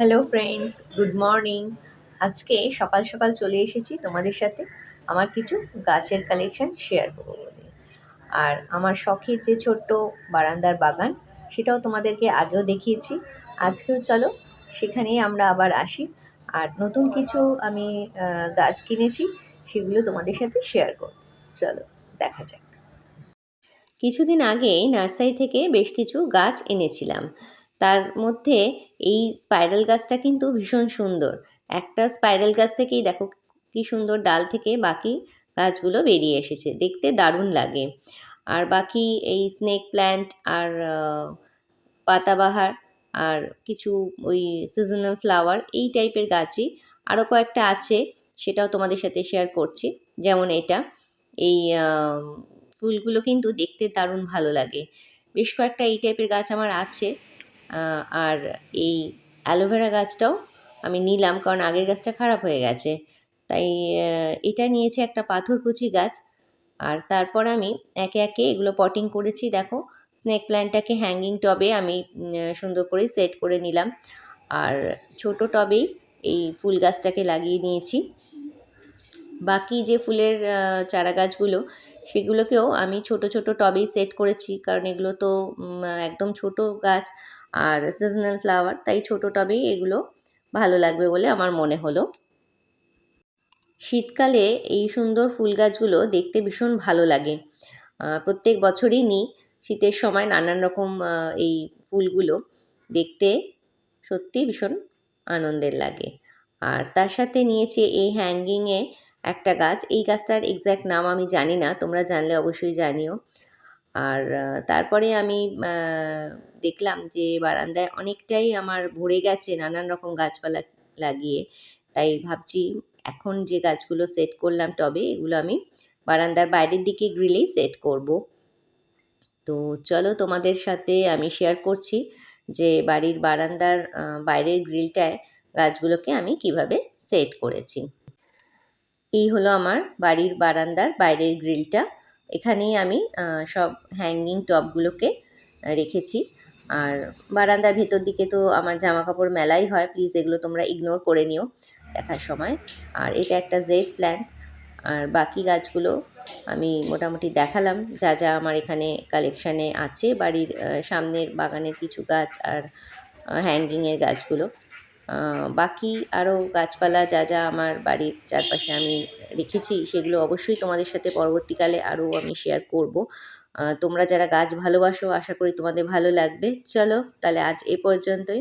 Hello friends, good morning. আজকে সকাল সকাল চলে এসেছি তোমাদের সাথে আমার কিছু গাছের কালেকশন শেয়ার করবো বলে। আর আমার শখের যে ছোট্ট বারান্দার বাগান, সেটাও তোমাদেরকে আগেও দেখিয়েছি। আজকেও চলো সেখানেই আমরা আবার আসি। আর নতুন কিছু আমি গাছ কিনেছি, সেগুলো তোমাদের সাথে শেয়ার করব। চলো দেখা যাক। কিছুদিন আগেই নার্সারি থেকে বেশ কিছু গাছ এনেছিলাম। তার মধ্যে এই স্পাইরাল গাছটা কিন্তু ভীষণ সুন্দর। একটা স্পাইরাল গাছ থেকেই দেখো কি সুন্দর ডাল থেকে বাকি গাছগুলো বেরিয়ে এসেছে, দেখতে দারুণ লাগে। আর বাকি এই স্নেক প্ল্যান্ট আর পাতাবাহার আর কিছু ওই সিজনাল ফ্লাওয়ার এই টাইপের গাছই আরও কয়েকটা আছে, সেটাও তোমাদের সাথে শেয়ার করছি। যেমন এটা, এই ফুলগুলো কিন্তু দেখতে দারুণ ভালো লাগে। বেশ কয়েকটা এই টাইপের গাছ আমার আছে। আর এই অ্যালোভেরা গাছটাও আমি নিলাম, কারণ আগের গাছটা খারাপ হয়ে গেছে। তাই এটা নিয়েছি, একটা পাথরকুচি গাছ। আর তারপর আমি একে একে এগুলো পটিং করেছি। দেখো, স্নেক প্ল্যান্টটাকে হ্যাঙ্গিং টবে আমি সুন্দর করে সেট করে নিলাম। আর ছোট টবেই এই ফুল গাছটাকে লাগিয়ে নিয়েছি। বাকি যে ফুলের চারা গাছগুলো, সেগুলোকেও আমি ছোট ছোট টবেই সেট করেছি, কারণ এগুলো তো একদম ছোট গাছ আর সিজনাল ফ্লাওয়ার, তাই ছোট টবেই এগুলো ভালো লাগবে বলে আমার মনে হলো। শীতকালে এই সুন্দর ফুল গাছগুলো দেখতে ভীষণ ভালো লাগে। প্রত্যেক বছরই নিই শীতের সময় নানান রকম এই ফুলগুলো দেখতে সত্যি ভীষণ আনন্দের লাগে। আর তার সাথে নিয়েছি এই হ্যাঙ্গিংয়ে একটা গাছ। এই গাছটার এক্স্যাক্ট নাম আমি জানি না, তোমরা জানলে অবশ্যই জানিও। আর তারপরে আমি দেখলাম যে বারান্দায় অনেকটাই আমার ভরে গেছে নানান রকম গাছপালা লাগিয়ে। তাই ভাবছি এখন যে গাছগুলো সেট করলাম টবে, এগুলো আমি বারান্দার বাইরের দিকে গ্রিলেই সেট করব। তো চলো তোমাদের সাথে আমি শেয়ার করছি যে বাড়ির বারান্দার বাইরের গ্রিলটায় গাছগুলোকে আমি কিভাবে সেট করেছি। এই হলো আমার বাড়ির বারান্দার বাইরের গ্রিলটা। এখানেই আমি সব হ্যাঙ্গিং টবগুলোকে রেখেছি। আর বারান্দার ভেতর দিকে তো আমার জামা কাপড় মেলাই হয়, প্লিজ এগুলো তোমরা ইগনোর করে নিও দেখার সময়। আর এটা একটা জেড প্ল্যান্ট। আর বাকি গাছগুলো আমি মোটামুটি দেখালাম, যা যা আমার এখানে কালেকশানে আছে বাড়ির সামনের বাগানের কিছু গাছ আর হ্যাঙ্গিংয়ের গাছগুলো। বাকি আরও গাছপালা যা যা আমার বাড়ির চারপাশে আমি রেখেছি, সেগুলো অবশ্যই তোমাদের সাথে পরবর্তীকালে আরও আমি শেয়ার করব। তোমরা যারা গাছ ভালোবাসো, আশা করি তোমাদের ভালো লাগবে। চলো তাহলে আজ এ পর্যন্তই।